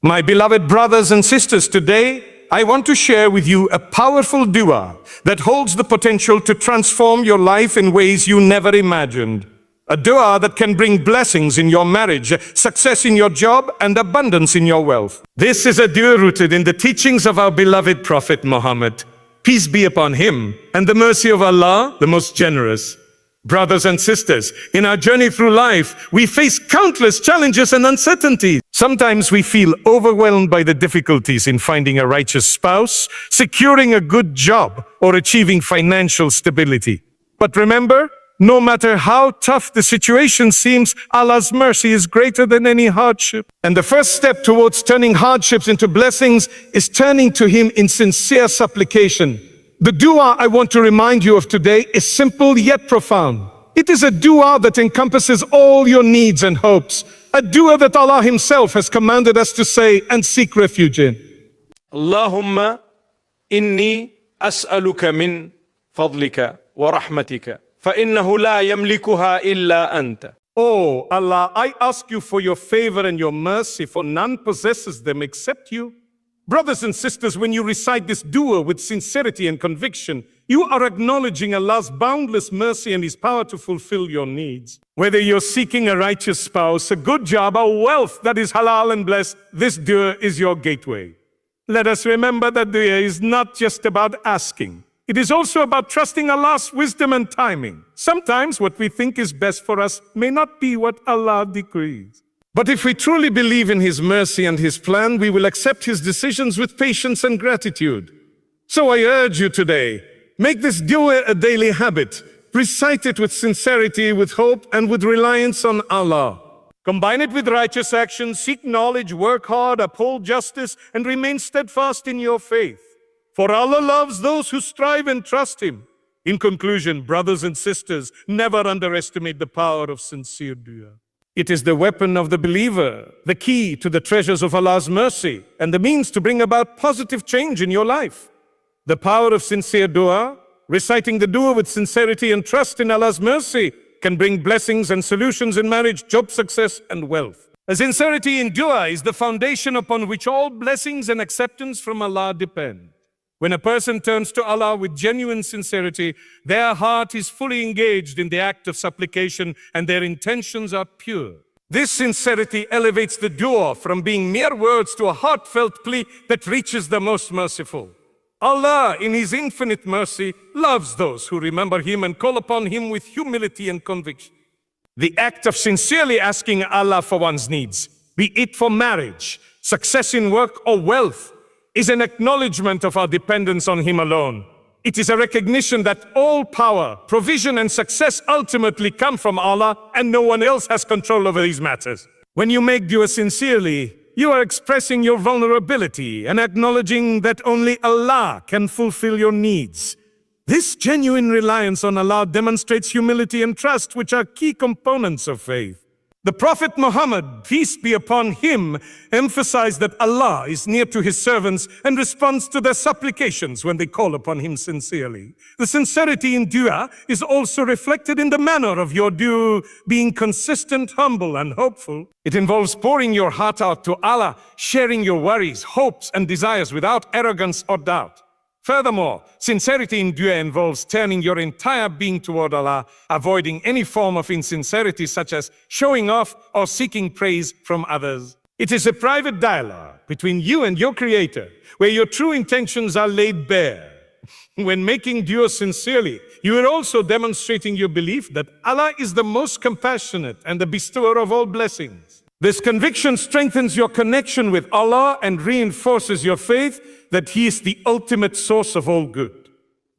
My beloved brothers and sisters, today I want to share with you a powerful dua that holds the potential to transform your life in ways you never imagined. A dua that can bring blessings in your marriage, success in your job, and abundance in your wealth. This is a dua rooted in the teachings of our beloved Prophet Muhammad. Peace be upon him, and the mercy of Allah, the most generous. Brothers and sisters, in our journey through life, we face countless challenges and uncertainties. Sometimes we feel overwhelmed by the difficulties in finding a righteous spouse, securing a good job, or achieving financial stability. But remember, no matter how tough the situation seems, Allah's mercy is greater than any hardship. And the first step towards turning hardships into blessings is turning to Him in sincere supplication. The dua I want to remind you of today is simple yet profound. It is a dua that encompasses all your needs and hopes. A dua that Allah Himself has commanded us to say and seek refuge in. Allahumma inni as'aluka min fadlika wa rahmatika fa innahu la yamlikuha illa anta. Oh Allah, I ask you for your favor and your mercy, for none possesses them except you. Brothers and sisters, when you recite this dua with sincerity and conviction, you are acknowledging Allah's boundless mercy and His power to fulfill your needs. Whether you're seeking a righteous spouse, a good job, or wealth that is halal and blessed, this dua is your gateway. Let us remember that dua is not just about asking. It is also about trusting Allah's wisdom and timing. Sometimes what we think is best for us may not be what Allah decrees. But if we truly believe in His mercy and His plan, we will accept His decisions with patience and gratitude. So I urge you today, make this dua a daily habit. Recite it with sincerity, with hope, and with reliance on Allah. Combine it with righteous action, seek knowledge, work hard, uphold justice, and remain steadfast in your faith. For Allah loves those who strive and trust Him. In conclusion, brothers and sisters, never underestimate the power of sincere dua. It is the weapon of the believer, the key to the treasures of Allah's mercy, and the means to bring about positive change in your life. The power of sincere dua, reciting the dua with sincerity and trust in Allah's mercy, can bring blessings and solutions in marriage, job success, and wealth. A sincerity in dua is the foundation upon which all blessings and acceptance from Allah depend. When a person turns to Allah with genuine sincerity, their heart is fully engaged in the act of supplication and their intentions are pure. This sincerity elevates the dua from being mere words to a heartfelt plea that reaches the most merciful. Allah, in His infinite mercy, loves those who remember Him and call upon Him with humility and conviction. The act of sincerely asking Allah for one's needs, be it for marriage, success in work, or wealth, is an acknowledgement of our dependence on Him alone. It is a recognition that all power, provision, and success ultimately come from Allah, and no one else has control over these matters. When you make dua sincerely, you are expressing your vulnerability and acknowledging that only Allah can fulfill your needs. This genuine reliance on Allah demonstrates humility and trust, which are key components of faith. The Prophet Muhammad, peace be upon him, emphasized that Allah is near to His servants and responds to their supplications when they call upon Him sincerely. The sincerity in dua is also reflected in the manner of your dua being consistent, humble, and hopeful. It involves pouring your heart out to Allah, sharing your worries, hopes, and desires without arrogance or doubt. Furthermore, sincerity in dua involves turning your entire being toward Allah, avoiding any form of insincerity such as showing off or seeking praise from others. It is a private dialogue between you and your Creator, where your true intentions are laid bare. When making dua sincerely, you are also demonstrating your belief that Allah is the most compassionate and the bestower of all blessings. This conviction strengthens your connection with Allah and reinforces your faith that He is the ultimate source of all good.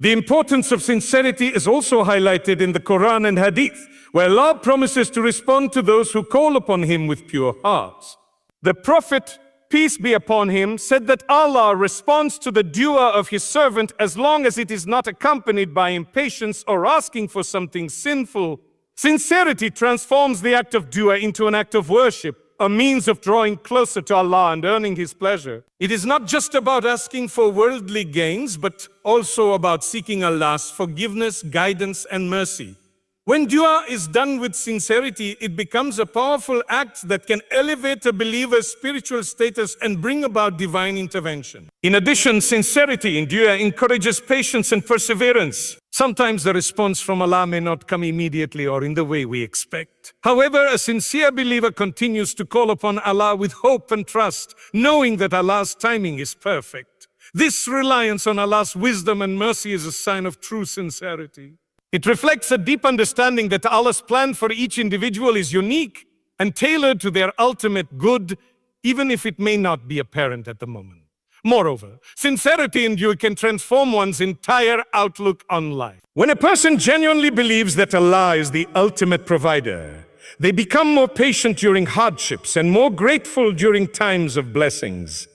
The importance of sincerity is also highlighted in the Quran and Hadith, where Allah promises to respond to those who call upon Him with pure hearts. The Prophet, peace be upon him, said that Allah responds to the dua of His servant as long as it is not accompanied by impatience or asking for something sinful. Sincerity transforms the act of dua into an act of worship, a means of drawing closer to Allah and earning His pleasure. It is not just about asking for worldly gains, but also about seeking Allah's forgiveness, guidance, and mercy. When dua is done with sincerity, it becomes a powerful act that can elevate a believer's spiritual status and bring about divine intervention. In addition, sincerity in dua encourages patience and perseverance. Sometimes the response from Allah may not come immediately or in the way we expect. However, a sincere believer continues to call upon Allah with hope and trust, knowing that Allah's timing is perfect. This reliance on Allah's wisdom and mercy is a sign of true sincerity. It reflects a deep understanding that Allah's plan for each individual is unique and tailored to their ultimate good, even if it may not be apparent at the moment. Moreover, sincerity in dua can transform one's entire outlook on life. When a person genuinely believes that Allah is the ultimate provider, they become more patient during hardships and more grateful during times of blessings.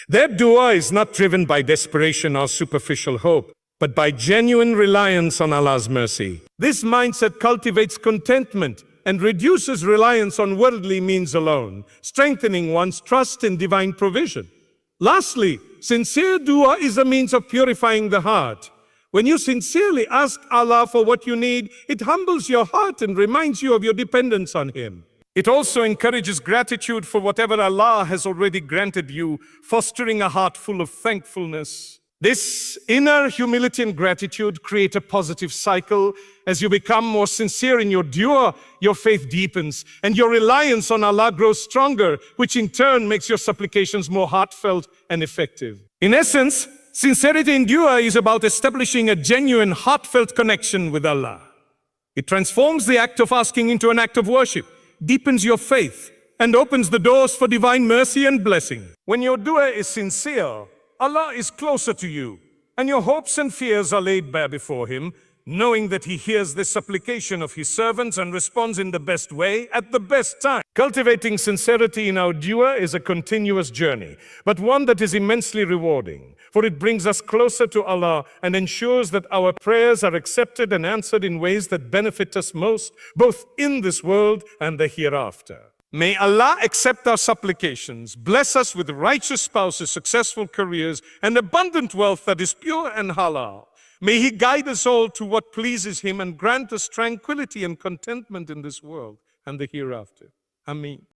Their dua is not driven by desperation or superficial hope, but by genuine reliance on Allah's mercy. This mindset cultivates contentment and reduces reliance on worldly means alone, strengthening one's trust in divine provision. Lastly, sincere dua is a means of purifying the heart. When you sincerely ask Allah for what you need, it humbles your heart and reminds you of your dependence on Him. It also encourages gratitude for whatever Allah has already granted you, fostering a heart full of thankfulness. This inner humility and gratitude create a positive cycle. As you become more sincere in your dua, your faith deepens and your reliance on Allah grows stronger, which in turn makes your supplications more heartfelt and effective. In essence, sincerity in dua is about establishing a genuine, heartfelt connection with Allah. It transforms the act of asking into an act of worship, deepens your faith, and opens the doors for divine mercy and blessing. When your dua is sincere, Allah is closer to you, and your hopes and fears are laid bare before Him, knowing that He hears the supplication of His servants and responds in the best way at the best time. Cultivating sincerity in our dua is a continuous journey, but one that is immensely rewarding, for it brings us closer to Allah and ensures that our prayers are accepted and answered in ways that benefit us most, both in this world and the hereafter. May Allah accept our supplications, bless us with righteous spouses, successful careers, and abundant wealth that is pure and halal. May He guide us all to what pleases Him and grant us tranquility and contentment in this world and the hereafter. Ameen.